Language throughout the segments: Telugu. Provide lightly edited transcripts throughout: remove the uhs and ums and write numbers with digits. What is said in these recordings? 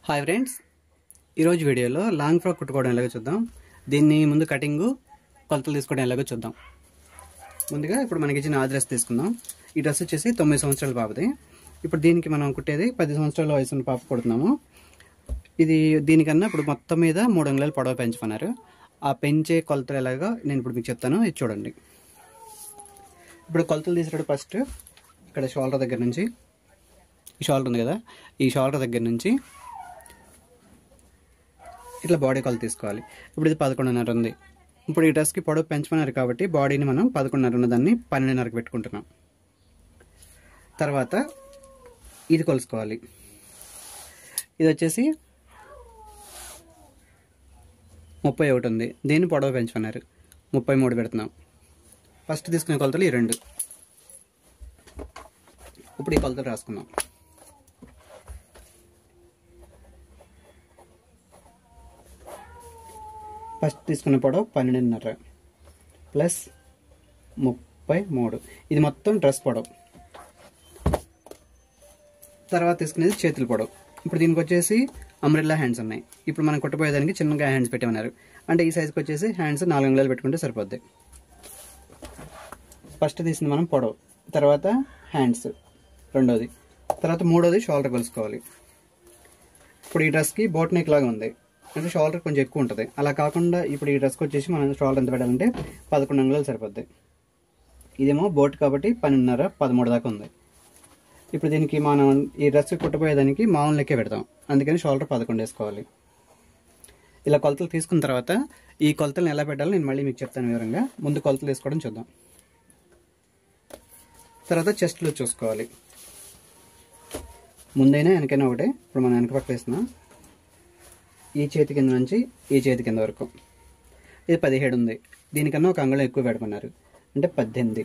హాయ్ ఫ్రెండ్స్, ఈరోజు వీడియోలో లాంగ్ ఫ్రాక్ కుట్టుకోవడం ఎలాగో చూద్దాం. దీన్ని ముందు కటింగ్ కొలతలు తీసుకోవడం ఎలాగో చూద్దాం. ముందుగా ఇప్పుడు మనకి ఇచ్చిన ఆ డ్రెస్ తీసుకుందాం. ఈ డ్రెస్ వచ్చేసి 9 సంవత్సరాల పాపది. ఇప్పుడు దీనికి మనం కుట్టేది 10 సంవత్సరాల వయసు ఉన్న పాప కుడుతున్నాము. ఇది దీనికన్నా ఇప్పుడు మొత్తం మీద 3 అంగుళాలు పొడవు పెంచుకున్నారు. ఆ పెంచే కొలతలు ఎలాగో నేను ఇప్పుడు మీకు చెప్తాను, ఇది చూడండి. ఇప్పుడు కొలతలు తీసేటప్పుడు ఫస్ట్ ఇక్కడ షోల్డర్ దగ్గర నుంచి, ఈ షోల్డర్ ఉంది కదా, ఈ షోల్డర్ దగ్గర నుంచి ఇట్లా బాడీ కొలత తీసుకోవాలి. ఇప్పుడు ఇది 11.5 ఉంది. ఇప్పుడు ఈ డ్రెస్కి పొడవు పెంచుకున్నారు కాబట్టి బాడీని మనం 11.5 ఉన్నదాన్ని 12.5కి పెట్టుకుంటున్నాం. తర్వాత ఇది కొలుసుకోవాలి. ఇది వచ్చేసి 31 ఉంది. దీన్ని పొడవు పెంచుకున్నారు, 33 పెడుతున్నాం. ఫస్ట్ తీసుకునే కొలతలు ఈ 2. ఇప్పుడు ఈ కొలతలు రాసుకుందాం. ఫస్ట్ తీసుకున్న పొడవు 12.5 ప్లస్ 33. ఇది మొత్తం డ్రెస్ పొడవు. తర్వాత తీసుకునేది చేతుల పొడవు. ఇప్పుడు దీనికి వచ్చేసి అంబ్రెల్లా హ్యాండ్స్ ఉన్నాయి. ఇప్పుడు మనం కుట్టపోయేదానికి చిన్నగా హ్యాండ్స్ పెట్టమన్నారు. అంటే ఈ సైజుకి వచ్చేసి హ్యాండ్స్ 4 అంగుళాలు పెట్టుకుంటే సరిపోద్ది. ఫస్ట్ తీసింది మనం పొడవు, తర్వాత హ్యాండ్స్ రెండోది, తర్వాత మూడోది షోల్డర్ కొలుసుకోవాలి. ఇప్పుడు ఈ డ్రెస్కి బోట్ నెక్ లాగా ఉంది, అంటే షోల్డర్ కొంచెం ఎక్కువ ఉంటుంది. అలా కాకుండా ఇప్పుడు ఈ డ్రెస్కి వచ్చేసి మనం షోల్డర్ ఎంత పెట్టాలంటే 11 అంగుళాలు సరిపోద్ది. ఇదేమో బోట్ కాబట్టి 12.5, 13 దాకా ఉంది. ఇప్పుడు దీనికి మనం ఈ డ్రెస్ కుట్టపోయేదానికి మామూలు లెక్కే పెడతాం, అందుకని షోల్డర్ 11 వేసుకోవాలి. ఇలా కొలతలు తీసుకున్న తర్వాత ఈ కొలతలను ఎలా పెట్టాలో నేను మళ్ళీ మీకు చెప్తాను వివరంగా. ముందు కొలతలు తీసుకోవడం చూద్దాం. తర్వాత చెస్ట్లో చూసుకోవాలి. ముందైనా వెనకైనా ఒకటే. ఇప్పుడు మనం వెనక పక్క వేస్తున్నాం. ఈ చేతి కింద నుంచి ఈ చేతి కింద వరకు ఇది 17 ఉంది. దీనికన్నా ఒక అంగుళం ఎక్కువ పెట్టుకున్నారు, అంటే 18.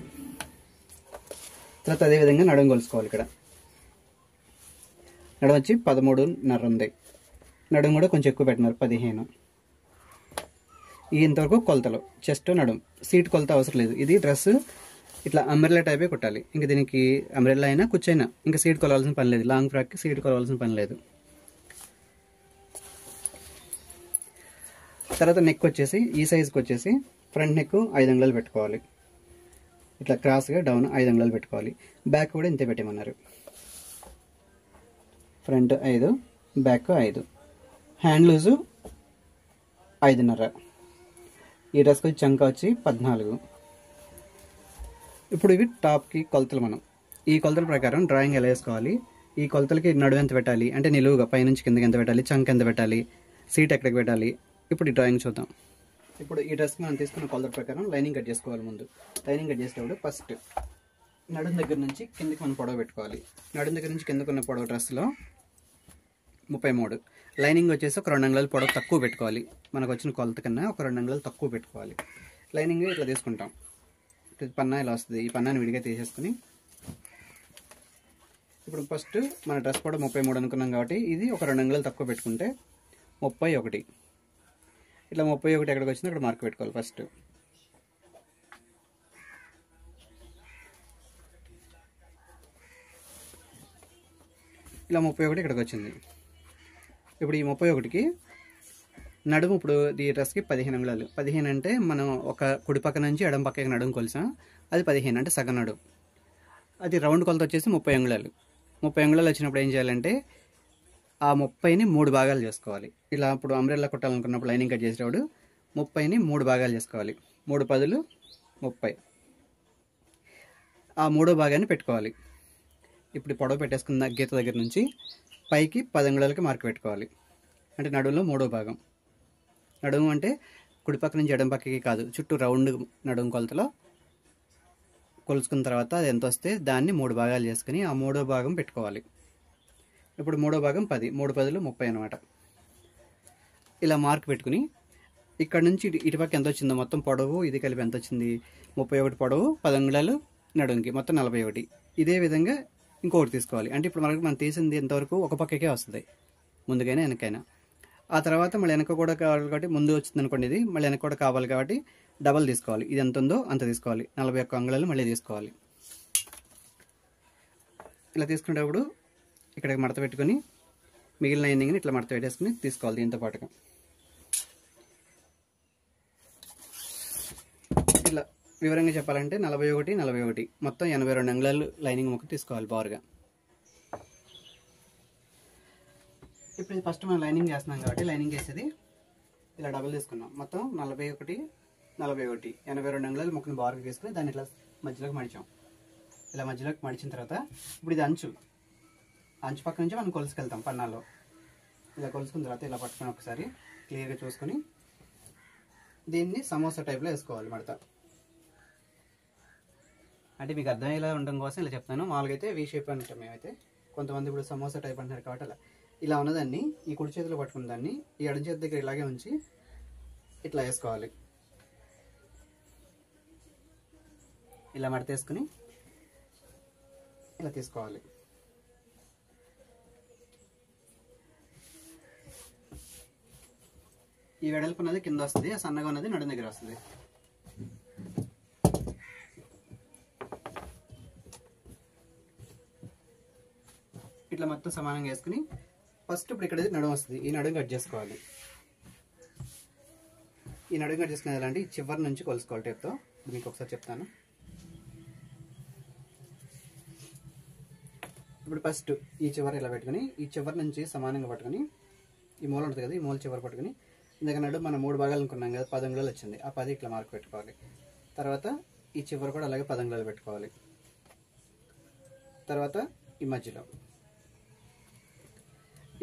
తర్వాత అదేవిధంగా నడుము కొలుసుకోవాలి. ఇక్కడ నడుము వచ్చి 13.5 ఉంది. నడుము కూడా కొంచెం ఎక్కువ పెట్టినారు, 15. ఇంతవరకు కొలతలు చెస్ట్ నడుము. సీట్ కొలత అవసరం లేదు. ఇది డ్రెస్ ఇట్లా అంబ్రెల్లా టైపే కుట్టాలి. ఇంకా దీనికి అంబ్రెల్లా అయినా కూర్చైనా ఇంకా సీట్ కొలవాల్సిన పని లేదు. లాంగ్ ఫ్రాక్కి సీట్ కొలవాల్సిన పని లేదు. తర్వాత నెక్ వచ్చేసి ఈ సైజుకి వచ్చేసి ఫ్రంట్ నెక్ 5 అంగుళాలు పెట్టుకోవాలి. ఇట్లా క్రాస్గా డౌన్ 5 అంగుళాలు పెట్టుకోవాలి. బ్యాక్ కూడా ఇంతే పెట్టమన్నారు. Front 5, back 5. Hand loose 5.5. ఈ డ్రెస్కి వచ్చి చంక వచ్చి 14. ఇప్పుడు ఇవి టాప్కి కొలతలు. మనం ఈ కొలతల ప్రకారం డ్రాయింగ్ ఎలా వేసుకోవాలి, ఈ కొలతలకి నడువు ఎంత పెట్టాలి, అంటే నిలువుగా పైనుంచి కిందకి ఎంత పెట్టాలి, చంక ఎంత పెట్టాలి, సీట్ ఎక్కడికి పెట్టాలి, ఇప్పుడు ఈ డ్రాయింగ్ చూద్దాం. ఇప్పుడు ఈ డ్రెస్కి మనం తీసుకున్న కొలతల ప్రకారం లైనింగ్ కట్ చేసుకోవాలి. ముందు లైనింగ్ కట్ చేసేటప్పుడు ఫస్ట్ నడుం దగ్గర నుంచి కిందకి మనం పొడవు పెట్టుకోవాలి. నడుం దగ్గర నుంచి కిందకు ఉన్న పొడవు డ్రెస్లో 33. లైనింగ్ వచ్చేసి ఒక 2 అంగుళాలు పొడవు తక్కువ పెట్టుకోవాలి. మనకు వచ్చిన కొలత కన్నా ఒక 2 అంగుళాలు తక్కువ పెట్టుకోవాలి. లైనింగ్ ఇట్లా తీసుకుంటాం. పన్నా ఇలా వస్తుంది. ఈ పన్నాన్ని విడిగా తీసేసుకుని ఇప్పుడు ఫస్ట్ మన డ్రెస్ పొడవు 33 అనుకున్నాం కాబట్టి ఇది ఒక 2 అంగుళాలు తక్కువ పెట్టుకుంటే 31. ఇట్లా 31 ఎక్కడికి వచ్చిందో అక్కడ మార్క్ పెట్టుకోవాలి. ఫస్ట్ ఇలా 31 ఇక్కడికి వచ్చింది. ఇప్పుడు ఈ 31కి నడుము, ఇప్పుడు ఈ డ్రెస్కి 15 అంగుళాలు. 15 అంటే మనం ఒక కుడి పక్క నుంచి ఎడం పక్కకి నడుము కొలిసాం, అది 15 అంటే సగం నడుము. అది రౌండ్ కొలత వచ్చేసి 30 అంగుళాలు. 30 అంగుళాలు వచ్చినప్పుడు ఏం చేయాలంటే ఆ 30ని 3 భాగాలు చేసుకోవాలి. ఇలా ఇప్పుడు అంబ్రెల్లా కుట్టాలనుకున్నప్పుడు లైనింగ్ కట్ చేసేటప్పుడు 30ని 3 భాగాలు చేసుకోవాలి. 3 10 30. ఆ 3వ భాగాన్ని పెట్టుకోవాలి. ఇప్పుడు పొడవు పెట్టేసుకున్న గీత దగ్గర నుంచి పైకి 10 అంగుళాలకి మార్క్ పెట్టుకోవాలి. అంటే నడుములో 3వ భాగం. నడుము అంటే కుడిపక్క నుంచి ఎడం పక్కకి కాదు, చుట్టూ రౌండ్ నడుము కొలతలో కొలుసుకున్న తర్వాత అది ఎంత వస్తే దాన్ని 3 భాగాలు చేసుకుని ఆ 3వ భాగం పెట్టుకోవాలి. ఇప్పుడు 3వ భాగం 10, 3 10 30 అనమాట. ఇలా మార్క్ పెట్టుకుని ఇక్కడ నుంచి ఇటుపక్క ఎంత వచ్చిందో మొత్తం పొడవు ఇది కలిపి ఎంత వచ్చింది, 31 పొడవు, 10 అంగుళాలు నడుముకి, మొత్తం 41. ఇదే విధంగా ఇంకొకటి తీసుకోవాలి. అంటే ఇప్పుడు మనం తీసింది ఎంతవరకు ఒక పక్కకే వస్తుంది, ముందుకైనా వెనకైనా. ఆ తర్వాత మళ్ళీ వెనక కూడా కావాలి కాబట్టి, ముందు వచ్చింది అనుకోండి ఇది, మళ్ళీ వెనక కూడా కావాలి కాబట్టి డబల్ తీసుకోవాలి. ఇది ఎంత ఉందో అంత తీసుకోవాలి. 41 అంగుళాలు మళ్ళీ తీసుకోవాలి. ఇలా తీసుకునేటప్పుడు ఇక్కడ మడత పెట్టుకొని మిగిలిన లైనింగ్ని ఇట్లా మడత పెట్టేసుకుని తీసుకోవాలి దీంతో పాటుగా. ఇట్లా వివరంగా చెప్పాలంటే 41, 41 మొత్తం 82 అంగుళాలు లైనింగ్ ముక్క తీసుకోవాలి బారుగా. ఇప్పుడు ఇది ఫస్ట్ మనం లైనింగ్ చేస్తున్నాం కాబట్టి లైనింగ్ చేసేది ఇలా డబుల్ తీసుకున్నాం. మొత్తం 41, 41 82 అంగుళాలు ముక్కని బారుగా తీసుకుని దాన్ని ఇట్లా మధ్యలోకి మడిచాం. ఇలా మధ్యలోకి మడిచిన తర్వాత ఇప్పుడు ఇది అంచు పక్క నుంచి మనం కొలుసుకెళ్తాం పన్నాల్లో. ఇలా కొలుసుకున్న తర్వాత ఇలా పట్టుకొని ఒకసారి క్లియర్గా చూసుకొని దీన్ని సమోసా టైప్లో వేసుకోవాలి మడత. అంటే మీకు అర్థమయ్యేలా ఉండడం కోసం ఇలా చెప్తాను. మామూలుగా అయితే వీ షేప్ అంటాం మేమైతే, కొంతమంది ఇప్పుడు సమోసా టైప్ అంటున్నారు కాబట్టి అలా. ఇలా ఉన్నదాన్ని ఈ కుడి చేతిలో పట్టుకున్న దాన్ని ఈ ఎడమ చేతి దగ్గర ఇలాగే ఉంచి ఇట్లా వేసుకోవాలి. ఇలా మడత వేసుకుని ఇలా తీసుకోవాలి. ఈ వెడల్పు ఉన్నది కింద వస్తుంది, ఆ సన్నగా ఉన్నది నడుం దగ్గర వస్తుంది. ఇట్లా మొత్తం సమానంగా వేసుకుని ఫస్ట్ ఇప్పుడు ఇక్కడ నడుం వస్తుంది, ఈ నడుం కట్ చేసుకోవాలి. ఈ నడుం కట్ చేసుకునేది ఎలాంటి చివరి నుంచి కొలుసుకోవాలి టేప్తో. మీకు ఒకసారి చెప్తాను. ఇప్పుడు ఫస్ట్ ఈ చివరి ఇలా పెట్టుకుని ఈ చివరి నుంచి సమానంగా పట్టుకుని ఈ మూల ఉంటుంది కదా, ఈ మూల చివరి పట్టుకుని ఇందాక నడుం మనం 3 భాగాలు అనుకున్నాం కదా, 10 అంగుళాలు వచ్చింది. ఆ 10 ఇట్లా మార్క్ పెట్టుకోవాలి. తర్వాత ఈ చివరి కూడా అలాగే 10 అంగుళాలు పెట్టుకోవాలి. తర్వాత ఈ మధ్యలో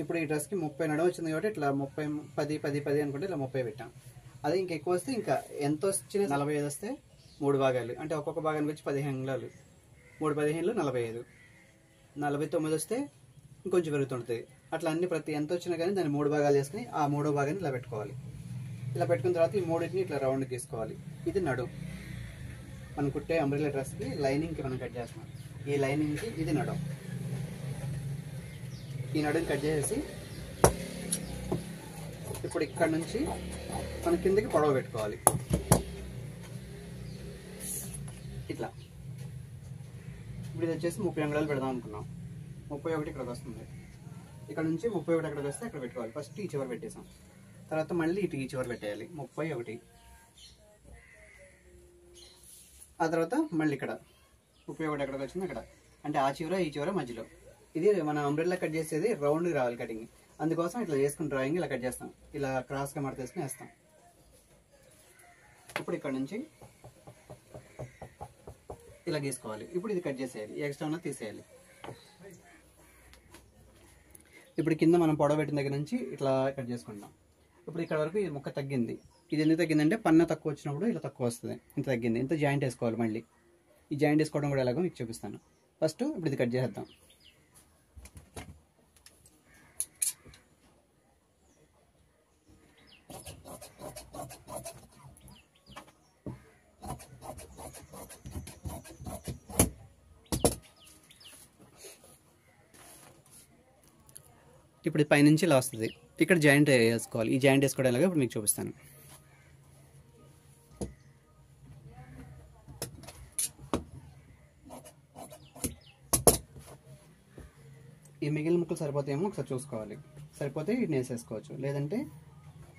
ఇప్పుడు ఈ డ్రెస్కి 30 నడుం వచ్చింది కాబట్టి ఇట్లా 30 10 10 10 అనుకుంటే ఇలా 30 పెట్టాం. అదే ఇంకా ఎక్కువ వస్తే ఇంకా ఎంత వచ్చినా 45 వస్తే 3 భాగాలు అంటే ఒక్కొక్క భాగానికి వచ్చి 15 అంగుళాలు, 3 15లు 45, 49 వస్తే ఇంకొంచెం పెరుగుతుంటుంది. అట్లా అన్ని ప్రతి ఎంత వచ్చినా కానీ దాన్ని 3 భాగాలు వేసుకుని ఆ 3వ భాగాన్ని ఇలా పెట్టుకోవాలి. ఇలా పెట్టుకున్న తర్వాత ఈ 3ని ఇట్లా రౌండ్ తీసుకోవాలి. ఇది నడుం. మనం కుట్టే అంబ్రెల్లా డ్రెస్కి లైనింగ్కి మనం కట్ చేస్తున్నాం. ఈ లైనింగ్కి ఇది నడుం. ఈ నడుం కట్ చేసేసి ఇప్పుడు ఇక్కడ నుంచి మనం కిందకి పొడవు పెట్టుకోవాలి. ఇట్లా ఇప్పుడు ఇది వచ్చేసి 30 అంగుళాలు పెడదాం అనుకున్నాం. 31 ఇక్కడికి వస్తుంది. ఇక్కడ నుంచి 31 ఎక్కడికి వస్తే అక్కడ పెట్టుకోవాలి. ఫస్ట్ ఈ చివరి పెట్టేసాం, తర్వాత మళ్ళీ ఇటు ఈ చివరి పెట్టేయాలి 31. ఆ తర్వాత మళ్ళీ ఇక్కడ 31 ఎక్కడికి వచ్చింది అక్కడ, అంటే ఆ చివర ఈ చివర మధ్యలో. ఇది మన అంబ్రెల్లా కట్ చేసేది రౌండ్గా రావాలి కటింగ్, అందుకోసం ఇట్లా చేసుకుని డ్రాయింగ్ ఇలా కట్ చేస్తాం. ఇలా క్రాస్గా మడత వేసుకుని వేస్తాం. ఇప్పుడు ఇక్కడ నుంచి ఇలా గీసుకోవాలి. ఇప్పుడు ఇది కట్ చేసేయాలి, ఎక్స్ట్రా ఉన్నది తీసేయాలి. ఇప్పుడు కింద మనం పొడవ పెట్టిన దగ్గర నుంచి ఇట్లా కట్ చేసుకుంటాం. ఇప్పుడు ఇక్కడ వరకు ఈ ముక్క తగ్గింది. ఇది ఎందుకు తగ్గిందంటే పన్న తక్కువ వచ్చినప్పుడు ఇలా తక్కువ వస్తుంది. ఇంత తగ్గింది, ఇంత జాయింట్ వేసుకోవాలి. మళ్ళీ ఈ జాయింట్ వేసుకోవడం కూడా ఎలాగో మీకు చూపిస్తాను. ఫస్ట్ ఇప్పుడు ఇది కట్ చేసేద్దాం. ఇప్పుడు పైనుంచి ఇలా వస్తుంది. ఇక్కడ జాయింట్ వేసుకోవాలి. ఈ జాయింట్ వేసుకోవడం ఎలాగో ఇప్పుడు మీకు చూపిస్తాను. ఈ మిగిలిన ముక్కలు సరిపోతాయేమో ఒకసారి చూసుకోవాలి. సరిపోతే వీటిని వేసేసుకోవచ్చు, లేదంటే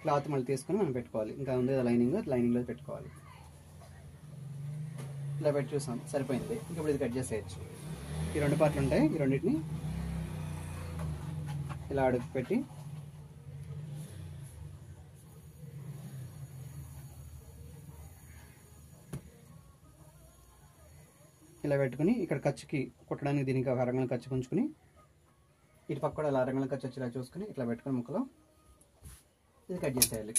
క్లాత్ మళ్ళీ తీసుకొని మనం పెట్టుకోవాలి. ఇంకా ఉంది కదా లైనింగ్లో పెట్టుకోవాలి. ఇలా పెట్టి చూసాం, సరిపోయింది. ఇప్పుడు ఇది కట్ చేసేయచ్చు. ఈ 2 పార్ట్లు ఉంటాయి, ఈ రెండింటిని ఇలా అడుగు పెట్టి ఇలా పెట్టుకుని ఇక్కడ ఖర్చుకి కుట్టడానికి దీనికి ఒక అరంగుళం ఖర్చు ఉంచుకుని ఇటు పక్క కూడా ఇలా అరంగుళం ఖర్చు వచ్చి ఇలా చూసుకుని ఇట్లా పెట్టుకుని ముక్కలో ఇది కట్ చేసేయాలి.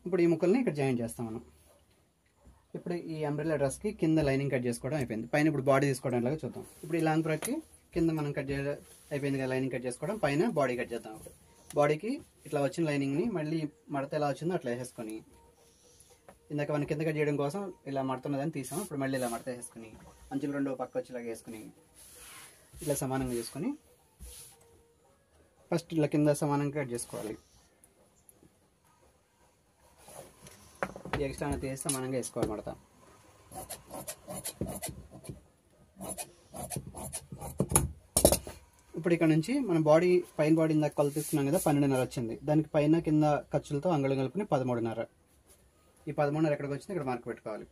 ఇప్పుడు ఈ ముక్కల్ని ఇక్కడ జాయిన్ చేస్తాం మనం. ఇప్పుడు ఈ అంబ్రెల్లా డ్రెస్కి కింద లైనింగ్ కట్ చేసుకోవడం అయిపోయింది. పైన ఇప్పుడు బాడీ తీసుకోవడం లాగా చూద్దాం. ఇప్పుడు ఈ లాంగ్ ఫ్రాక్కి కింద మనం కట్ అయిపోయింది కదా లైనింగ్ కట్ చేసుకోవడం, పైన బాడీ కట్ చేద్దాం. ఇప్పుడు బాడీకి ఇట్లా వచ్చిన లైనింగ్ని మళ్ళీ మడత ఎలా వచ్చిందో అట్లా వేసేసుకొని, ఇందాక మనం కింద కట్ చేయడం కోసం ఇలా మడుతున్నదని తీసాం. ఇప్పుడు మళ్ళీ ఇలా మడత వేసుకుని అంచులు 2 పక్క వచ్చేలాగా వేసుకుని ఇట్లా సమానంగా చేసుకొని ఫస్ట్ ఇలా కింద సమానంగా కట్ చేసుకోవాలి. ఈ ఎక్స్ట్రా తీసి సమానంగా వేసుకోవాలి మడత. ఇప్పుడు ఇక్కడ నుంచి మన బాడీ పైన బాడీ ఇందాక కొలత తీసుకున్నాం కదా, 12.5 వచ్చింది. దానికి పైన కింద ఖర్చులతో అంగుళం కలుపుని 13.5. ఈ 13.5 ఎక్కడికి వచ్చింది ఇక్కడ మార్క్ పెట్టుకోవాలి.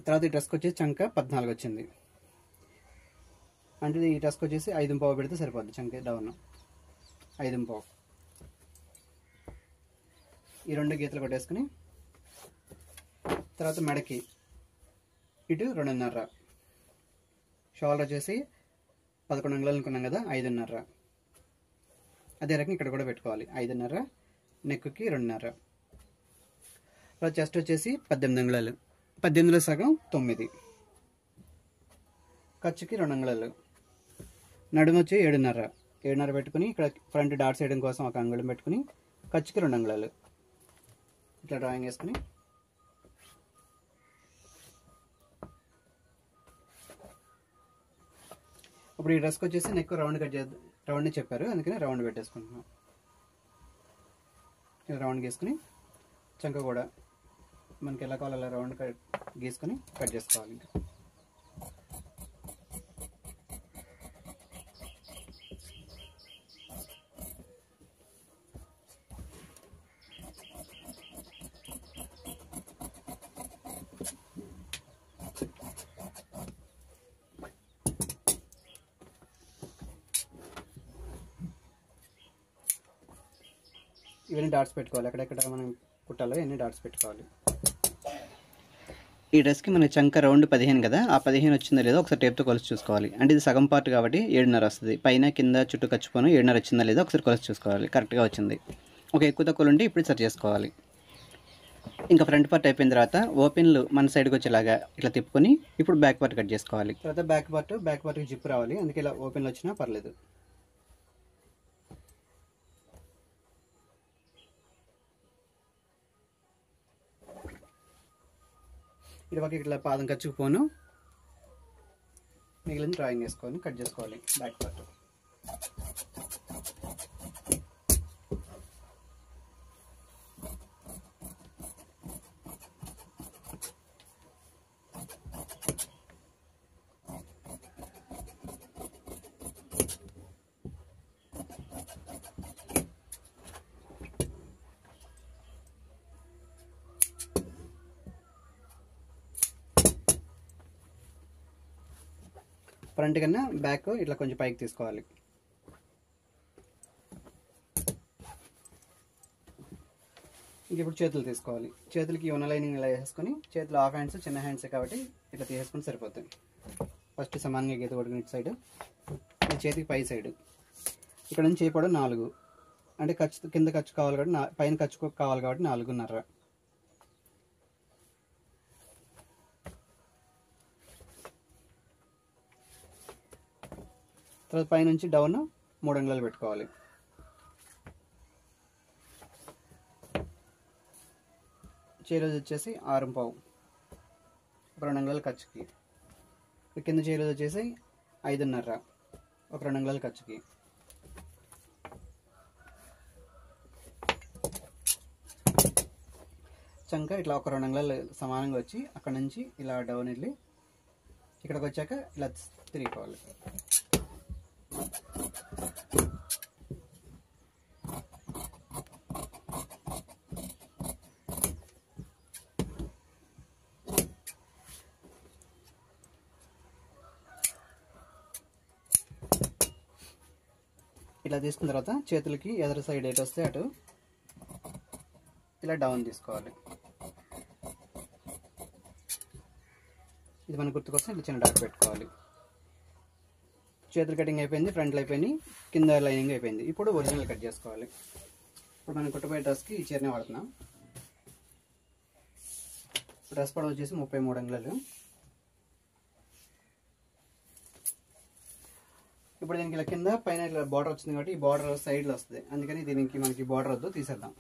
తర్వాత ఈ డ్రెస్కి వచ్చేసి చంక 14 వచ్చింది. అంటే ఈ డ్రెస్కి వచ్చేసి 5.5 పెడితే సరిపోద్ది. చంక డౌన్ 5.5. ఈ 2 గీతలు కొట్టేసుకుని తర్వాత మెడకి ఇటు 2.5. షోల్డర్ వచ్చేసి 11 అంగుళాలు అనుకున్నాం కదా, 5.5. అదే రకంగా ఇక్కడ కూడా పెట్టుకోవాలి. 5.5, నెక్కి 2.5. తర్వాత చెస్ట్ వచ్చేసి 18 అంగుళాలు, 18లో సగం 9. ఖర్చుకి 2 అంగుళాలు. నడుము వచ్చి 7.5. 7.5 పెట్టుకుని ఇక్కడ ఫ్రంట్ డాట్స్ వేయడం కోసం 1 అంగుళం పెట్టుకుని ఖర్చుకి 2 అంగుళాలు ఇట్లా డ్రాయింగ్ వేసుకుని ఇప్పుడు ఈ డ్రెస్కి వచ్చేసి నెక్ రౌండ్ కట్ చేద్దాం. రౌండ్ చెప్పారు, అందుకని రౌండ్ పెట్టేసుకుంటున్నాం. రౌండ్ గీసుకుని చంక కూడా మనకి ఎలా కావాలి అలా రౌండ్ గీసుకొని కట్ చేసుకోవాలి. ఇంకా ఇవన్నీ డాట్స్ పెట్టుకోవాలి. ఎక్కడెక్కడ మనం కుట్టాలో ఇవన్నీ డాట్స్ పెట్టుకోవాలి. ఈ డ్రెస్కి మన చంక రౌండ్ 15 కదా, ఆ 15 వచ్చిందో లేదో ఒకసారి టేప్తో కొలిసి చూసుకోవాలి. అంటే ఇది సగం పార్ట్ కాబట్టి 7.5 వస్తుంది. పైన కింద చుట్టూ ఖర్చుపోను 7.5 వచ్చిందా లేదో ఒకసారి కొలిసి చూసుకోవాలి. కరెక్ట్గా వచ్చింది. ఒక ఎక్కువ తక్కువలు ఉంటే ఇప్పుడు సరి చేసుకోవాలి. ఇంకా ఫ్రంట్ పార్ట్ అయిపోయిన తర్వాత ఓపెన్లు మన సైడ్కి వచ్చేలాగా ఇట్లా తిప్పుకొని ఇప్పుడు బ్యాక్ పార్ట్ కట్ చేసుకోవాలి. తర్వాత బ్యాక్ పార్ట్కి జిప్ రావాలి, అందుకే ఇలా ఓపెన్లు వచ్చినా పర్లేదు. ఇటుపక్క ఇట్లా పాదం ఖర్చుకుపోను మిగిలిన డ్రాయింగ్ వేసుకొని కట్ చేసుకోవాలి బ్యాక్ పార్ట్. ఫ్రంట్ కన్నా బ్యాక్ ఇట్లా కొంచెం పైకి తీసుకోవాలి. ఇంక ఇప్పుడు చేతులు తీసుకోవాలి. చేతులకి ఉన్న లైనింగ్ ఇలా వేసుకొని చేతులు హాఫ్ హ్యాండ్స్ చిన్న హ్యాండ్స్ కాబట్టి ఇట్లా తీసేసుకొని సరిపోతుంది. ఫస్ట్ సమానంగా గీత కొడుకుని ఇటు సైడ్, చేతికి పై సైడ్. ఇక్కడ నుంచి చేయడం 4 అంటే ఖర్చు కింద ఖర్చు కావాలి కాబట్టి పైన ఖర్చు కావాలి కాబట్టి 4.5. తర్వాత పైనుంచి డౌన్ 3 అంగుళాలు పెట్టుకోవాలి. చేలోది వచ్చేసి 6.5, 2 అంగుళాలు ఖర్చుకి. కింద చేలోది వచ్చేసి 5.5, 2 అంగుళాలు ఖర్చుకి. చంక ఇట్లా 2 అంగుళాలు సమానంగా వచ్చి అక్కడ నుంచి ఇలా డౌన్ వెళ్ళి ఇక్కడికి వచ్చాక ఇలా తిరిగిపోవాలి. ఇలా తీసుకున్న తర్వాత చేతులకి ఎదురు సైడ్ ఎటు వస్తే అటు ఇలా డౌన్ తీసుకోవాలి. ఇది మన గుర్తు కోసం ఇట్లా చిన్న డాట్ పెట్టుకోవాలి. చేతులు కటింగ్ అయిపోయింది, ఫ్రంట్లు అయిపోయింది, కింద లైనింగ్ అయిపోయింది. ఇప్పుడు ఒరిజినల్ కట్ చేసుకోవాలి. ఇప్పుడు మనం కుట్టబోయే డ్రెస్కి ఈ చీరనే వాడుతున్నాం. డ్రెస్ పొడవు వచ్చేసి 33 అంగుళాలు. ఇప్పుడు దీనికి ఇలా కింద పైన ఇట్లా బార్డర్ వచ్చింది కాబట్టి ఈ బార్డర్ సైడ్లో వస్తుంది, అందుకని దీనికి మనకి బార్డర్ వద్దు, తీసేద్దాం.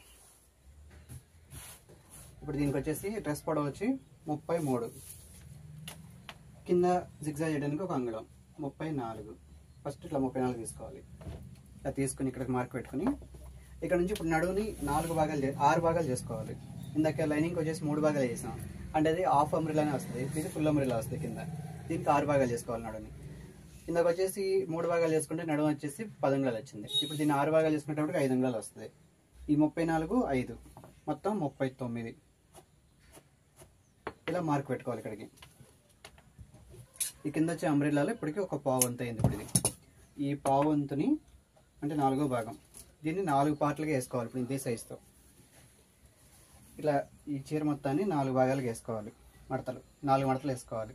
ఇప్పుడు దీనికి వచ్చేసి డ్రెస్ పొడవు వచ్చి 33, కింద జిగ్జాగ్ చేయడానికి 1 అంగుళం 34. ఫస్ట్ ఇట్లా 34 తీసుకోవాలి. ఇలా తీసుకుని ఇక్కడికి మార్క్ పెట్టుకుని ఇక్కడ నుంచి ఇప్పుడు నడువుని 6 భాగాలు చేసుకోవాలి. ఇందాక లైనింగ్ వచ్చేసి 3 భాగాలు చేసాం అంటే అది హాఫ్ అంబ్రెలానే వస్తుంది, ఇది ఫుల్ అంబ్రెలా వస్తుంది కింద. దీనికి 6 భాగాలు చేసుకోవాలి నడువుని. ఇందాక వచ్చేసి 3 భాగాలు చేసుకుంటే నడుము వచ్చేసి 10 అంగుళాలు వచ్చింది. ఇప్పుడు దీన్ని 6 భాగాలు చేసుకునేటప్పుడు 5 అంగుళాలు వస్తుంది. ఈ 34 5 మొత్తం 39 ఇలా మార్క్ పెట్టుకోవాలి. ఇక్కడికి ఈ కింద వచ్చే అంబ్రెల్లాలో ఇప్పటికీ ఒక పావు వంతు అయింది. ఇప్పుడు ఇది ఈ పావు వంతుని అంటే 4వ భాగం, దీన్ని 4 పార్ట్లుగా వేసుకోవాలి. ఇప్పుడు ఇదే సైజుతో ఇట్లా ఈ చీర మొత్తాన్ని 4 భాగాలుగా వేసుకోవాలి. 4 మడతలు వేసుకోవాలి.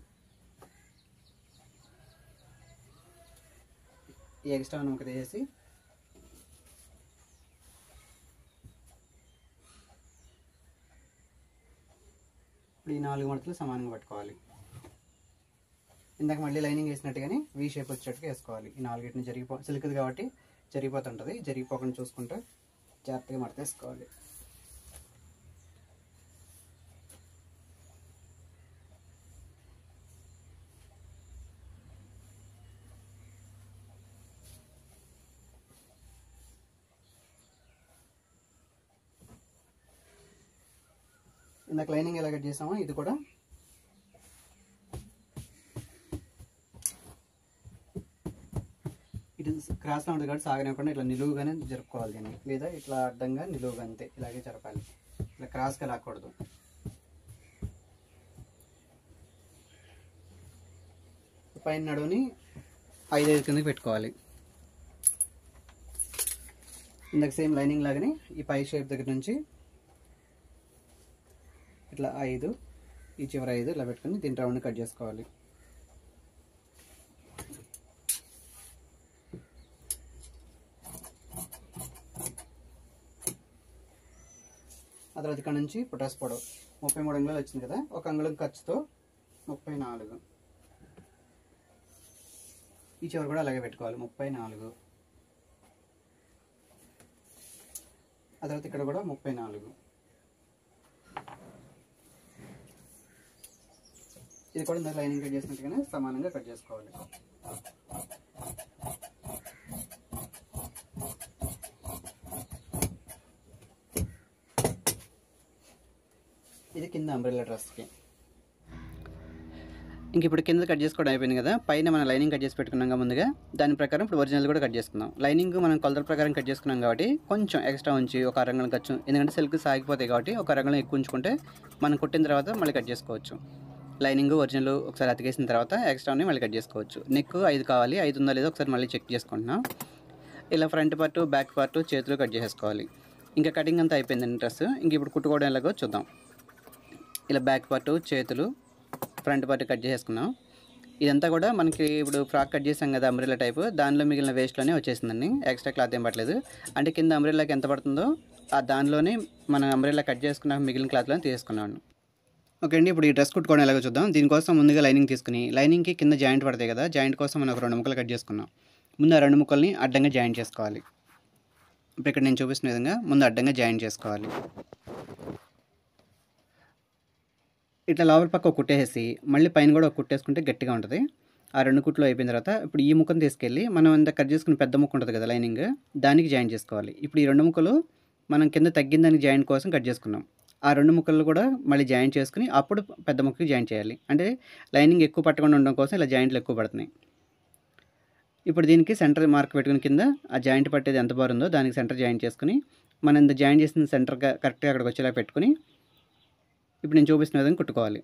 ఈ ఎక్స్ట్రా నమ్మకం వేసి ఇప్పుడు ఈ 4 మడతలు సమానంగా పట్టుకోవాలి. ఇందాక మళ్ళీ లైనింగ్ వేసినట్టుగానే వీ షేప్ వచ్చేట్టుగా వేసుకోవాలి. ఈ 4గిటిని సిల్క్ది కాబట్టి జరిగిపోతుంటుంది. జరిగిపోకుండా చూసుకుంటే జాగ్రత్తగా మడత వేసుకోవాలి. ఇందాక లైనింగ్ ఎలా కట్ చేసామో ఇది కూడా ఇటు క్రాస్లో ఉంటుంది కాబట్టి సాగనివ్వకుండా ఇట్లా నిలువుగానే జరుపుకోవాలి దీన్ని, లేదా ఇట్లా అడ్డంగా నిలువుగా అంతే ఇలాగే జరపాలి. ఇట్లా క్రాస్గా లాక్కూడదు. పైన నడువుని 5 కిందకి పెట్టుకోవాలి. ఇందాక సేమ్ లైనింగ్ లాగానే ఈ పై షేప్ దగ్గర నుంచి ఇట్లా 5 ఈ చివరి 5 ఇలా పెట్టుకుని దీని రౌండ్ కట్ చేసుకోవాలి. ఆ తర్వాత ఇక్కడ నుంచి డ్రెస్ పొడవు 33 అంగుళాలు వచ్చింది కదా, 1 అంగుళం ఖర్చుతో 34. ఈ చివరి కూడా అలాగే పెట్టుకోవాలి 34. ఆ తర్వాత ఇక్కడ కూడా 34. ఇది కూడా ఇంత లైనింగ్ కట్ చేసినట్టుగానే సమానంగా కట్ చేసుకోవాలి. ఇది కింద అంబ్రెల్లా డ్రెస్కి. ఇంక ఇప్పుడు కింద కట్ చేసుకోవడం అయిపోయింది కదా, పైన మనం లైనింగ్ కట్ చేసి పెట్టుకున్నాం ముందుగా, దాని ప్రకారం ఇప్పుడు ఒరిజినల్ కూడా కట్ చేసుకుందాం. లైనింగ్ మనం కొలతల ప్రకారం కట్ చేసుకున్నాం కాబట్టి కొంచెం ఎక్స్ట్రా ఉంచి ఒక అరంగళం ఖర్చు, ఎందుకంటే సిల్క్ సాగిపోతాయి కాబట్టి ఒక అరంగళం ఎక్కువ ఉంచుకుంటే మనం కుట్టిన తర్వాత మళ్ళీ కట్ చేసుకోవచ్చు. లైనింగ్ ఒరిజినల్ ఒకసారి అతికేసిన తర్వాత ఎక్స్ట్రాని మళ్ళీ కట్ చేసుకోవచ్చు. నెక్ 5 కావాలి, 5 ఉందో లేదో ఒకసారి మళ్ళీ చెక్ చేసుకుంటున్నాం. ఇలా ఫ్రంట్ పార్ట్ బ్యాక్ పార్ట్ చేతులు కట్ చేసేసుకోవాలి. ఇంకా కటింగ్ అంతా అయిపోయిందండి డ్రెస్. ఇంక ఇప్పుడు కుట్టుకోవడం ఎలాగో చూద్దాం. ఇలా బ్యాక్ పార్ట్ చేతులు ఫ్రంట్ పార్ట్ కట్ చేసేసుకున్నాం. ఇదంతా కూడా మనకి ఇప్పుడు ఫ్రాక్ కట్ చేసాం కదా అంబ్రెల్లా టైప్, దానిలో మిగిలిన వేస్ట్లోనే వచ్చేసిందండి. ఎక్స్ట్రా క్లాత్ ఏం పట్టలేదు. అంటే కింద అంబ్రెల్లాకి ఎంత పడుతుందో ఆ దానిలోనే మనం అంబ్రెల్లా కట్ చేసుకున్న మిగిలిన క్లాత్లోనే తీసుకున్నాను. ఓకే అండి, ఇప్పుడు ఈ డ్రెస్ కుట్టుకోవడం ఎలాగో చూద్దాం. దీనికోసం ముందుగా లైనింగ్ తీసుకుని లైనింగ్కి కింద జాయింట్ పడతాయి కదా, జాయింట్ కోసం మనం ఒక 2 ముక్కలు కట్ చేసుకున్నాం. ముందు ఆ 2 ముక్కల్ని అడ్డంగా జాయింట్ చేసుకోవాలి. ఇప్పుడు ఇక్కడ నేను చూపిస్తున్న విధంగా ముందు అడ్డంగా జాయింట్ చేసుకోవాలి. ఇట్లా లోపల పక్క ఒక కుట్టేసి మళ్ళీ పైన కూడా ఒక కుట్టేసుకుంటే గట్టిగా ఉంటుంది. ఆ 2 కుట్లు అయిపోయిన తర్వాత ఇప్పుడు ఈ ముక్కను తీసుకెళ్ళి మనం ఇంత కట్ చేసుకుని పెద్ద ముక్క ఉంటుంది కదా లైనింగ్, దానికి జాయింట్ చేసుకోవాలి. ఇప్పుడు ఈ 2 ముక్కలు మనం కింద తగ్గిన దానికి జాయింట్ కోసం కట్ చేసుకున్నాం. ఆ 2 ముక్కలు కూడా మళ్ళీ జాయింట్ చేసుకుని అప్పుడు పెద్ద ముక్కకి జాయింట్ చేయాలి. అంటే లైనింగ్ ఎక్కువ పట్టకుండా ఉండడం కోసం ఇలా జాయింట్లు ఎక్కువ పడుతున్నాయి. ఇప్పుడు దీనికి సెంటర్ మార్క్ పెట్టుకుని కింద ఆ జాయింట్ పట్టేది ఎంత బారుందో దానికి సెంటర్ జాయింట్ చేసుకుని మనం ఇంత జాయింట్ చేసిన సెంటర్గా కరెక్ట్గా అక్కడికి వచ్చేలా పెట్టుకుని ఇప్పుడు నేను చూపిస్తున్న విధంగా కుట్టుకోవాలి.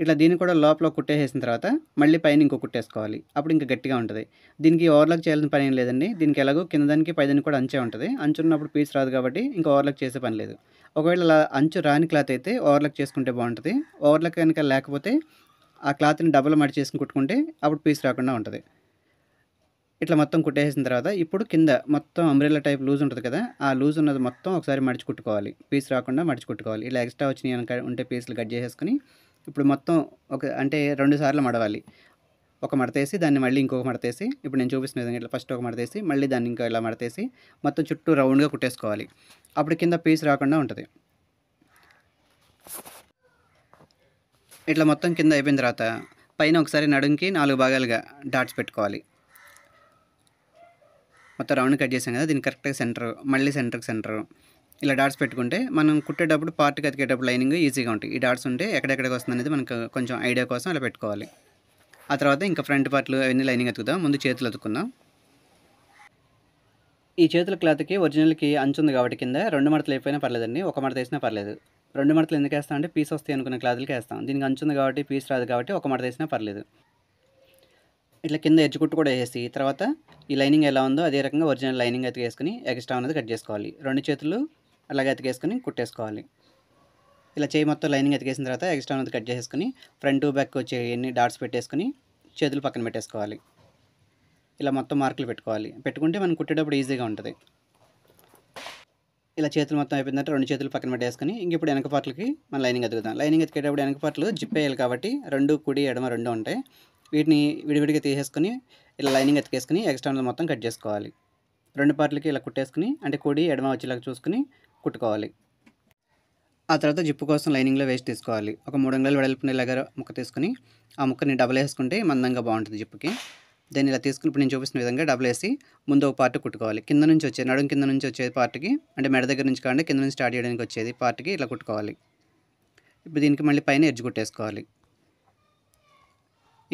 ఇట్లా దీన్ని కూడా లోపల కుట్టేసిన తర్వాత మళ్ళీ పైన ఇంకో కుట్టేసుకోవాలి. అప్పుడు ఇంకా గట్టిగా ఉంటుంది. దీనికి ఓవర్లాక్ చేయాల్సిన పని ఏం లేదండి. దీనికి ఎలాగో కింద దానికి పైదానికి కూడా అంచే ఉంటుంది. అంచు ఉన్నప్పుడు పీస్ రాదు కాబట్టి ఇంకా ఓవర్లాక్ చేసే పని లేదు. ఒకవేళ అలా అంచు రాని క్లాత్ అయితే ఓవర్లాక్ చేసుకుంటే బాగుంటుంది. ఓవర్లాక్ కనుక లేకపోతే ఆ క్లాత్ని డబుల్ మడి చేసుకుని కుట్టుకుంటే అప్పుడు పీస్ రాకుండా ఉంటుంది. ఇట్లా మొత్తం కుట్టేసిన తర్వాత ఇప్పుడు కింద మొత్తం అంబ్రెల్లా టైప్ లూజ్ ఉంటుంది కదా, ఆ లూజ్ ఉన్నది మొత్తం ఒకసారి మడిచి కుట్టుకోవాలి. పీస్ రాకుండా మడిచి కుట్టుకోవాలి. ఇలా ఎక్స్ట్రా వచ్చినాయి కనుక ఉంటే పీసులు కట్ చేసేసుకుని ఇప్పుడు మొత్తం అంటే 2 సార్లు మడవాలి. ఒక మడతేసి దాన్ని మళ్ళీ ఇంకొక మడతేసి ఇప్పుడు నేను చూపిస్తున్న విధంగా ఇట్లా ఫస్ట్ ఒక మడతేసి మళ్ళీ దాన్ని ఇంకా ఇలా మడతేసి మొత్తం చుట్టూ రౌండ్గా కుట్టేసుకోవాలి. అప్పుడు కింద పీస్ రాకుండా ఉంటుంది. ఇట్లా మొత్తం కింద అయిపోయిన తర్వాత పైన ఒకసారి నడుంకి 4 భాగాలుగా డాట్స్ పెట్టుకోవాలి. మొత్తం రౌండ్ కట్ చేసాం కదా, దీన్ని కరెక్ట్గా సెంటర్, మళ్ళీ సెంటర్కి సెంటర్ ఇలా డాట్స్ పెట్టుకుంటే మనం కుట్టేటప్పుడు పార్ట్కి అతికేటప్పుడు లైనింగ్ ఈజీగా ఉంటాయి. ఈ డాట్స్ ఉంటే ఎక్కడెక్కడికి వస్తుంది అనేది మనకు కొంచెం ఐడియా కోసం అలా పెట్టుకోవాలి. ఆ తర్వాత ఇంకా ఫ్రంట్ పార్ట్లు అవన్నీ లైనింగ్ అతుకుదాం. ముందు చేతులు అతుక్కుందాం. ఈ చేతుల క్లాత్కి ఒరిజినల్కి అంచు ఉంది కాబట్టి కింద 2 మడతలు అయిపోయినా పర్లేదండి, ఒక మడత వేసినా పర్లేదు. 2 మడతలు ఎందుకు వేస్తాం అంటే పీస్ వస్తాయి అనుకున్న క్లాత్లకి వేస్తాం. దీనికి అంచు ఉంది కాబట్టి పీస్ రాదు కాబట్టి ఒక మడత వేసినా పర్లేదు. ఇట్లా కింద ఎడ్జ్ కుట్టు కూడా వేసి తర్వాత ఈ లైనింగ్ ఎలా ఉందో అదే రకంగా ఒరిజినల్ లైనింగ్ అతికేసుకుని ఎక్స్ట్రా ఉన్నది కట్ చేసుకోవాలి. 2 చేతులు అలాగే అతికేసుకుని కుట్టేసుకోవాలి. ఇలా చేయి మొత్తం లైనింగ్ అతికేసిన తర్వాత ఎక్స్ట్రా ఉన్నది కట్ చేసేసుకుని ఫ్రంట్ బ్యాక్ వచ్చే ఎన్ని డాట్స్ పెట్టేసుకుని చేతులు పక్కన పెట్టేసుకోవాలి. ఇలా మొత్తం మార్కులు పెట్టుకోవాలి. పెట్టుకుంటే మనం కుట్టేటప్పుడు ఈజీగా ఉంటుంది. ఇలా చేతులు మొత్తం అయిపోయిన తర్వాత 2 చేతులు పక్కన పెట్టేసుకుని ఇంక ఇప్పుడు వెనక పార్ట్లకి మనం లైనింగ్ అతుకుదాం. లైనింగ్ అతికేటప్పుడు వెనక పార్ట్లు జిప్ వేయాలి కాబట్టి 2 కుడి ఎడమ 2 ఉంటాయి. వీటిని విడివిడిగా తీసేసుకుని ఇలా లైనింగ్ అతికేసుకుని ఎక్స్ట్రా ఉన్నది మొత్తం కట్ చేసుకోవాలి. 2 పార్ట్లకి ఇలా కుట్టేసుకుని అంటే కుడి ఎడమ వచ్చేలాగా చూసుకుని కుట్టుకోవాలి. ఆ తర్వాత జిప్పు కోసం లైనింగ్లో వేస్ట్ తీసుకోవాలి. ఒక 3 అంగుళాల వెడల్పున ఇలాగా ముక్క తీసుకుని ఆ ముక్కని డబల్ వేసుకుంటే మందంగా బాగుంటుంది జిప్పుకి. దాన్ని ఇలా తీసుకుని ఇప్పుడు నేను చూపిస్తున్న విధంగా డబల్ వేసి ముందు ఒక పార్ట్ కుట్టుకోవాలి. కింద నుంచి వచ్చే నడుం కింద నుంచి వచ్చే పార్ట్కి అంటే మెడ దగ్గర నుంచి కాకుండా కింద నుంచి స్టార్ట్ చేయడానికి వచ్చేది పార్ట్కి ఇట్లా కుట్టుకోవాలి. ఇప్పుడు దీనికి మళ్ళీ పైన ఎడ్జ్ కుట్టేసుకోవాలి.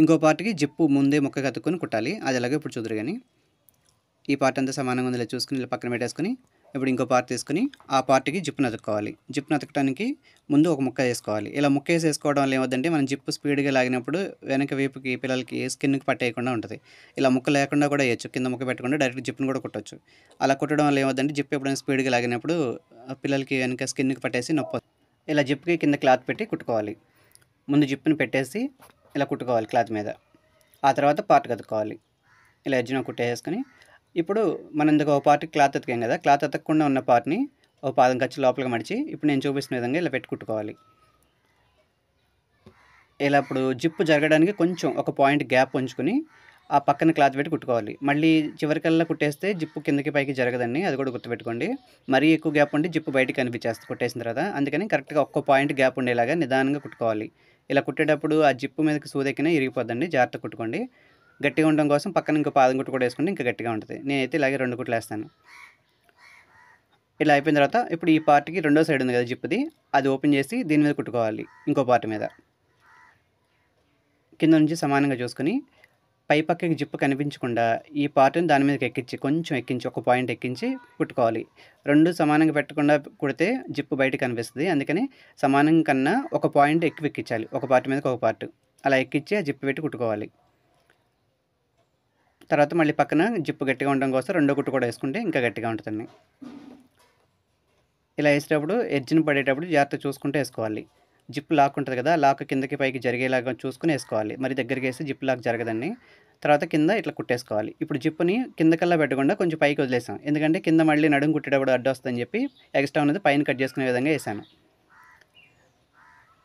ఇంకో పార్ట్కి జిప్పు ముందే ముక్క కతుక్కొని కుట్టాలి. అది ఎలాగో ఇప్పుడు చూద్దరు కానీ ఈ పార్ట్ అంతా సమానంగా ఉందో చూసుకుని ఇలా పక్కన పెట్టేసుకుని ఇప్పుడు ఇంకో పార్ట్ తీసుకుని ఆ పార్ట్కి జిప్ను అతుక్కోవాలి. జిప్ను అతకడానికి ముందు ఒక ముక్క వేసుకోవాలి. ఇలా ముక్క వేసుకోవడం వల్ల ఏమవుతుందంటే మనం జిప్పు స్పీడ్గా లాగినప్పుడు వెనక వైపుకి పిల్లలకి స్కిన్కి పట్టేయకుండా ఉంటుంది. ఇలా ముక్క లేకుండా కూడా వేయచ్చు. కింద ముక్క పెట్టకుండా డైరెక్ట్ జిప్ను కూడా కుట్టచ్చు. అలా కుట్టడం వల్ల ఏమవుతుందంటే జిప్ ఎప్పుడైనా స్పీడ్గా లాగినప్పుడు పిల్లలకి వెనక స్కిన్కి పట్టేసి నొప్పి. ఇలా జిప్కి కింద క్లాత్ పెట్టి కుట్టుకోవాలి. ముందు జిప్ని పెట్టేసి ఇలా కుట్టుకోవాలి క్లాత్ మీద. ఆ తర్వాత పార్ట్ కతుక్కోవాలి. ఇలా ఎడ్జ్ను కుట్టేసుకొని ఇప్పుడు మనం ఇందుకు ఒక పార్ట్కి క్లాత్ అతికాం కదా, క్లాత్ అతకకుండా ఉన్న పార్ట్ని ఒక పాదం ఖర్చు లోపలికి మడిచి ఇప్పుడు నేను చూపిస్తున్న విధంగా ఇలా పెట్టి కుట్టుకోవాలి. ఇలా ఇప్పుడు జిప్పు జరగడానికి కొంచెం ఒక పాయింట్ గ్యాప్ ఉంచుకొని ఆ పక్కన క్లాత్ పెట్టి కుట్టుకోవాలి. మళ్ళీ చివరికల్లా కుట్టేస్తే జిప్పు కిందకి పైకి జరగదండి, అది కూడా గుర్తుపెట్టుకోండి. మరీ ఎక్కువ గ్యాప్ ఉంటే జిప్పు బయటికి కనిపించేస్తుంది కుట్టేసిన తర్వాత. అందుకని కరెక్ట్గా ఒక్క పాయింట్ గ్యాప్ ఉండేలాగా నిదానంగా కుట్టుకోవాలి. ఇలా కుట్టేటప్పుడు ఆ జిప్పు మీదకి సూదెక్కినా ఇరిగిపోద్దండి, జాగ్రత్త కుట్టుకోండి. గట్టిగా ఉండడం కోసం పక్కన ఇంకో పాదం కుట్టు కూడా వేసుకుంటే ఇంకా గట్టిగా ఉంటుంది. నేనైతే ఇలాగే 2 కుట్లు వేస్తాను. ఇలా అయిపోయిన తర్వాత ఇప్పుడు ఈ పార్ట్కి రెండో సైడ్ ఉంది కదా జిప్ది, అది ఓపెన్ చేసి దీని మీద కుట్టుకోవాలి. ఇంకో పార్ట్ మీద కింద నుంచి సమానంగా చూసుకుని పై పక్కకి జిప్పు కనిపించకుండా ఈ పార్ట్ని దాని మీదకి ఎక్కించి కొంచెం ఎక్కించి ఒక పాయింట్ ఎక్కించి కుట్టుకోవాలి. 2 సమానంగా పెట్టకుండా కుడితే జిప్పు బయటకు కనిపిస్తుంది. అందుకని సమానంగా కన్నా ఒక పాయింట్ ఎక్కువ ఎక్కించాలి. ఒక పార్ట్ మీదకి ఒక పార్ట్ అలా ఎక్కించి ఆ జిప్పు పెట్టి కుట్టుకోవాలి. తర్వాత మళ్ళీ పక్కన జిప్పు గట్టిగా ఉండడం కోసం రెండో కుట్టు కూడా వేసుకుంటే ఇంకా గట్టిగా ఉంటుందండి. ఇలా వేసేటప్పుడు ఎడ్జ్ని పడేటప్పుడు జాగ్రత్త చూసుకుంటూ వేసుకోవాలి. జిప్పు లాక్ ఉంటుంది కదా, లాక్ కిందకి పైకి జరిగేలాగా చూసుకుని వేసుకోవాలి. మరి దగ్గరికి వేసి జిప్పు లాక్ జరగదండి. తర్వాత కింద ఇట్లా కుట్టేసుకోవాలి. ఇప్పుడు జిప్పుని కిందకల్లా పెట్టకుండా కొంచెం పైకి వదిలేసాం, ఎందుకంటే కింద మళ్ళీ నడుము కుట్టేటప్పుడు అడ్డు వస్తుందని చెప్పి ఎక్స్ట్రా ఉన్నది పైన కట్ చేసుకునే విధంగా వేసాను.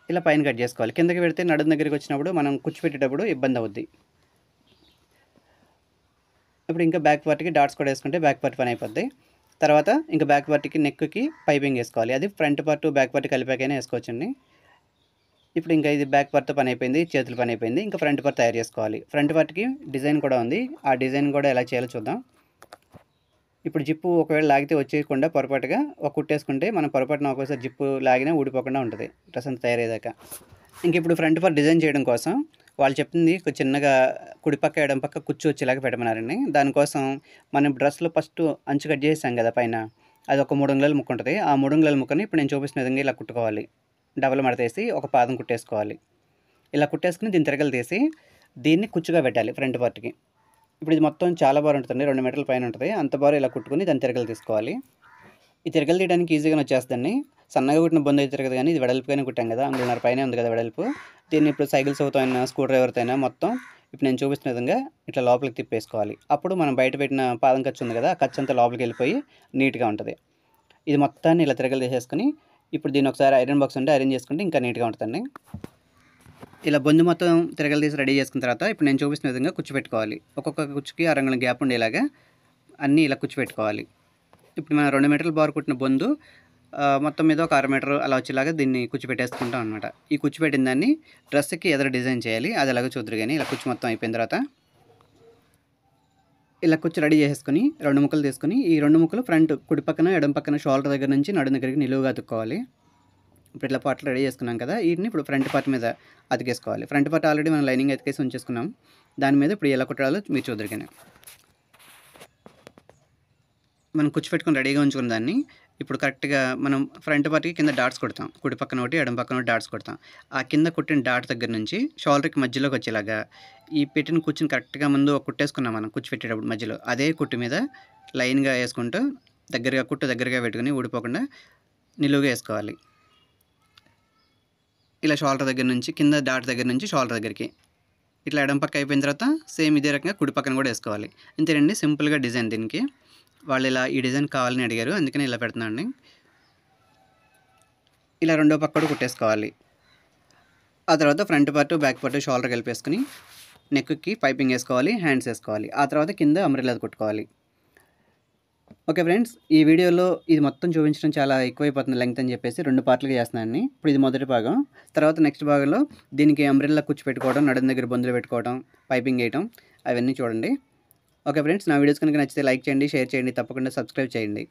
ఇలా పైన కట్ చేసుకోవాలి. కిందకి పెడితే నడుము దగ్గరికి వచ్చినప్పుడు మనం కూర్చోపెట్టేటప్పుడు ఇబ్బంది అవుద్ది. ఇప్పుడు ఇంకా బ్యాక్ పార్ట్కి డాట్స్ కూడా వేసుకుంటే బ్యాక్ పార్ట్ పని అయిపోద్ది. తర్వాత ఇంకా బ్యాక్ పార్ట్కి నెక్కి పైపింగ్ వేసుకోవాలి. అది ఫ్రంట్ పార్ట్ బ్యాక్ పార్ట్ కలిపాకైనా వేసుకోవచ్చండి. ఇప్పుడు ఇంకా ఇది బ్యాక్ పార్ట్తో పని అయిపోయింది, చేతులు పని అయిపోయింది. ఇంకా ఫ్రంట్ పార్ట్ తయారు చేసుకోవాలి. ఫ్రంట్ పార్ట్కి డిజైన్ కూడా ఉంది, ఆ డిజైన్ కూడా ఎలా చేయాలో చూద్దాం. ఇప్పుడు జిప్పు ఒకవేళ లాగితే వచ్చేయకుండా పొరపాటుగా ఒక కుట్టేసుకుంటే మనం పొరపాటున ఒక్కోసారి జిప్పు లాగినా ఊడిపోకుండా ఉంటుంది డ్రెస్ అంతా తయారయ్యేదాకా. ఇంక ఇప్పుడు ఫ్రంట్ పార్ట్ డిజైన్ చేయడం కోసం వాళ్ళు చెప్తుంది చిన్నగా కుడిపక్క ఎడం పక్క కుచ్చు వచ్చేలాగా పెట్టమన్నారండి. దానికోసం మనం డ్రెస్లో ఫస్ట్ అంచు కట్ చేసాం కదా పైన, అది ఒక 3 అంగుళాల ముక్క ఉంటుంది. ఆ 3 అంగుళాల ముక్కని ఇప్పుడు నేను చూపిస్తున్న విధంగా ఇలా కుట్టుకోవాలి. డబల్ మడతేసి ఒక పాదం కుట్టేసుకోవాలి. ఇలా కుట్టేసుకుని దీన్ని తిరగలు తీసి దీన్ని కుచ్చుగా పెట్టాలి ఫ్రంట్ పార్ట్కి. ఇప్పుడు ఇది మొత్తం చాలా బాగా ఉంటుంది, 2 మీటర్ల పైన ఉంటుంది. అంత బాగా ఇలా కుట్టుకుని దాన్ని తిరగలు తీసుకోవాలి. ఈ తిరగలు తీయడానికి ఈజీగా వచ్చేస్తుందండి. సన్నగా కుట్టిన బొందు అయితే తిరగదు, కానీ ఇది వెడల్పుగానే కుట్టాం కదా, 1.5 పైన ఉంది కదా వెడల్పు. దీన్ని ఇప్పుడు సైకిల్స్ అవుతాయినా స్క్రూ డ్రైవర్తో అయినా మొత్తం ఇప్పుడు నేను చూపిస్తున్న విధంగా ఇట్లా లోపలికి తిప్పేసుకోవాలి. అప్పుడు మనం బయట పెట్టిన పాదం ఖర్చు ఉంది కదా, ఆ ఖర్చు అంతా లోపలికి వెళ్ళిపోయి నీట్గా ఉంటుంది. ఇది మొత్తాన్ని ఇలా తిరగలు తీసేసుకుని ఇప్పుడు దీన్ని ఒకసారి ఐరన్ బాక్స్ ఉంటే ఐరన్ చేసుకుంటే ఇంకా నీట్గా ఉంటుందండి. ఇలా బొందు మొత్తం తిరగలు తీసి రెడీ చేసుకున్న తర్వాత ఇప్పుడు నేను చూపిస్తున్న విధంగా కుచ్చిపెట్టుకోవాలి. ఒక్కొక్క కుచ్చుకి 6 అంగుళం గ్యాప్ ఉండేలాగా అన్నీ ఇలా కుచ్చిపెట్టుకోవాలి. ఇప్పుడు మనం 2 మీటర్ల బార్ కుట్టిన బొందు మొత్తం మీద ఒక 1/2 మీటర్ అలా వచ్చేలాగా దీన్ని కుచ్చిపెట్టేసుకుంటాం అనమాట. ఈ కుచ్చిపెట్టిన దాన్ని డ్రెస్కి ఎదురు డిజైన్ చేయాలి, అది ఎలాగో చూద్దరు. కానీ ఇలా కుచ్చి మొత్తం అయిపోయిన తర్వాత ఇలా కుచ్చు రెడీ చేసేసుకొని 2 ముక్కలు తీసుకొని ఈ 2 ముక్కలు ఫ్రంట్ కుడి పక్కన ఎడమ పక్కన షోల్డర్ దగ్గర నుంచి నడుం దగ్గరికి నిలువుగా అతుక్కోవాలి. ఇప్పుడు ఇట్లా పార్ట్లు రెడీ చేసుకున్నాం కదా, వీటిని ఇప్పుడు ఫ్రంట్ పార్ట్ మీద అతికేసుకోవాలి. ఫ్రంట్ పార్ట్ ఆల్రెడీ మనం లైనింగ్ అతికేసి ఉంచేసుకున్నాం. దాని మీద ఇప్పుడు ఎలా కుట్టాలో మీరు చూద్దరు. మనం కుచ్చు పెట్టుకొని రెడీగా ఉంచుకున్న దాన్ని ఇప్పుడు కరెక్ట్గా మనం ఫ్రంట్ పార్ట్కి కింద డాట్స్ కొడతాం. కుడి పక్కన ఒకటి ఎడమ పక్కన ఒకటి డాట్స్ కొడతాం. ఆ కింద కుట్టిన డాట్ దగ్గర నుంచి షోల్డర్కి మధ్యలోకి వచ్చేలాగా ఈ పెట్టిన కుచ్చుని కరెక్ట్గా ముందు కుట్టేసుకున్నాం మనం కుచ్చు పెట్టేటప్పుడు మధ్యలో. అదే కుట్టు మీద లైన్గా వేసుకుంటూ కుట్టు దగ్గరగా పెట్టుకుని ఊడిపోకుండా నిలువుగా వేసుకోవాలి. ఇలా షోల్డర్ దగ్గర నుంచి కింద డాట్ దగ్గర నుంచి షోల్డర్ దగ్గరికి ఇట్లా ఎడమ పక్క అయిపోయిన తర్వాత సేమ్ ఇదే రకంగా కుడి పక్కన కూడా వేసుకోవాలి. అంతేనండి, సింపుల్గా డిజైన్. దీనికి వాళ్ళు ఇలా ఈ డిజైన్ కావాలని అడిగారు, అందుకని ఇలా పెడుతున్నాండి. ఇలా రెండో పక్క కూడా కుట్టేసుకోవాలి. ఆ తర్వాత front part back part shoulder కలిపేసుకుని నెక్కి పైపింగ్ వేసుకోవాలి, హ్యాండ్స్ వేసుకోవాలి. ఆ తర్వాత కింద అంబ్రెల్లా కుట్టుకోవాలి. ఓకే ఫ్రెండ్స్, ఈ వీడియోలో ఇది మొత్తం చూపించడం చాలా ఎక్కువైపోతుంది లెంగ్త్ అని చెప్పేసి 2 పార్ట్లుగా చేస్తున్నాను. ఇప్పుడు ఇది మొదటి భాగం. తర్వాత నెక్స్ట్ భాగంలో దీనికి అంబ్రెల్లా కుచ్చు పెట్టుకోవడం, నడుం దగ్గర బొందులు పెట్టుకోవడం, పైపింగ్ వేయటం, అవన్నీ చూడండి. ఓకే ఫ్రెండ్స్, నా వీడియోస్ కనుక నచ్చితే లైక్ చేయండి, షేర్ చేయండి, తప్పకుండా సబ్స్క్రైబ్ చేయండి.